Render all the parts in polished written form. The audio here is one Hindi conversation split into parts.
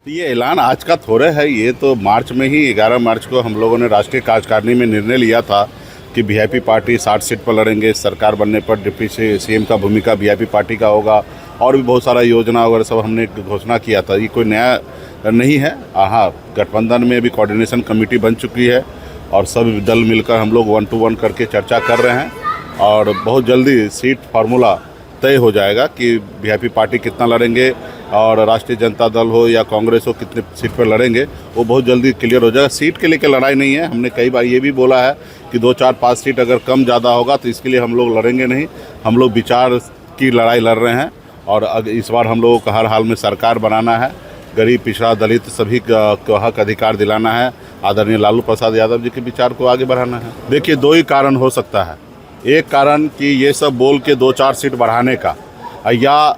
ये ऐलान आज का थोड़ा है, ये तो मार्च में ही 11 मार्च को हम लोगों ने राष्ट्रीय कार्यकारिणी में निर्णय लिया था कि वीआईपी पार्टी 60 सीट पर लड़ेंगे। सरकार बनने पर डिप्टी सीएम का भूमिका वीआईपी पार्टी का होगा और भी बहुत सारा योजना वगैरह सब हमने घोषणा किया था। ये कोई नया नहीं है। हाँ, गठबंधन में भी कोऑर्डिनेशन कमेटी बन चुकी है और सब दल मिलकर हम लोग 1 to 1 करके चर्चा कर रहे हैं और बहुत जल्दी सीट फार्मूला तय हो जाएगा कि वीआईपी पार्टी कितना लड़ेंगे और राष्ट्रीय जनता दल हो या कांग्रेस हो कितने सीट पर लड़ेंगे, वो बहुत जल्दी क्लियर हो जाएगा। सीट के लेकर लड़ाई नहीं है। हमने कई बार ये भी बोला है कि 2, 4, 5 सीट अगर कम ज़्यादा होगा तो इसके लिए हम लोग लड़ेंगे नहीं। हम लोग विचार की लड़ाई लड़ रहे हैं और इस बार हम लोगों को हर हाल में सरकार बनाना है। गरीब, पिछड़ा, दलित सभी को हक अधिकार दिलाना है। आदरणीय लालू प्रसाद यादव जी के विचार को आगे बढ़ाना है। देखिए, 2 ही कारण हो सकता है। एक कारण कि ये सब बोल के 2-4 सीट बढ़ाने का, या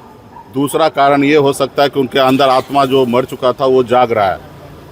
दूसरा कारण ये हो सकता है कि उनके अंदर आत्मा जो मर चुका था वो जाग रहा है।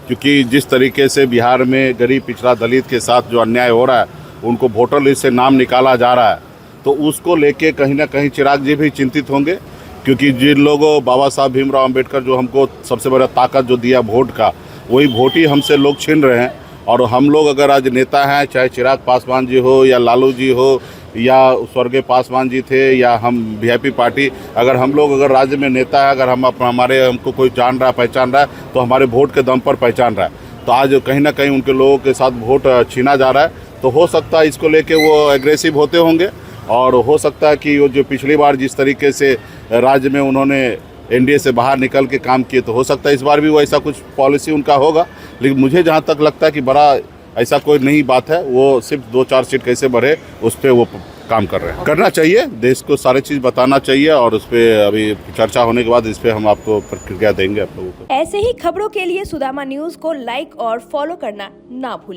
क्योंकि जिस तरीके से बिहार में गरीब, पिछड़ा, दलित के साथ जो अन्याय हो रहा है, उनको वोटर लिस्ट से नाम निकाला जा रहा है, तो उसको लेके कहीं ना कहीं चिराग जी भी चिंतित होंगे। क्योंकि जिन लोगों, बाबा साहब भीमराव अम्बेडकर जो हमको सबसे बड़ा ताकत जो दिया वोट का, वही वोट ही हमसे लोग छीन रहे हैं। और हम लोग अगर आज नेता हैं, चाहे चिराग पासवान जी हो या लालू जी हो या स्वर्गीय पासवान जी थे या हम वीआईपी पार्टी, अगर हम लोग अगर राज्य में नेता है, अगर हमको कोई जान रहा है, पहचान रहा है, तो हमारे वोट के दम पर पहचान रहा है। तो आज कहीं ना कहीं उनके लोगों के साथ वोट छीना जा रहा है। तो हो सकता है इसको लेके वो एग्रेसिव होते होंगे और हो सकता है कि वो जो पिछली बार जिस तरीके से राज्य में उन्होंने एनडीए से बाहर निकल के काम किए, तो हो सकता है इस बार भी वो ऐसा कुछ पॉलिसी उनका होगा। लेकिन मुझे जहाँ तक लगता है कि बड़ा ऐसा कोई नई बात है, वो सिर्फ 2-4 सीट कैसे बढ़े उस पर वो काम कर रहे हैं। करना चाहिए, देश को सारी चीज़ बताना चाहिए और उस पर अभी चर्चा होने के बाद इस पर हम आपको प्रतिक्रिया देंगे आप लोगों को। ऐसे ही खबरों के लिए सुदामा न्यूज़ को लाइक और फॉलो करना ना भूलें।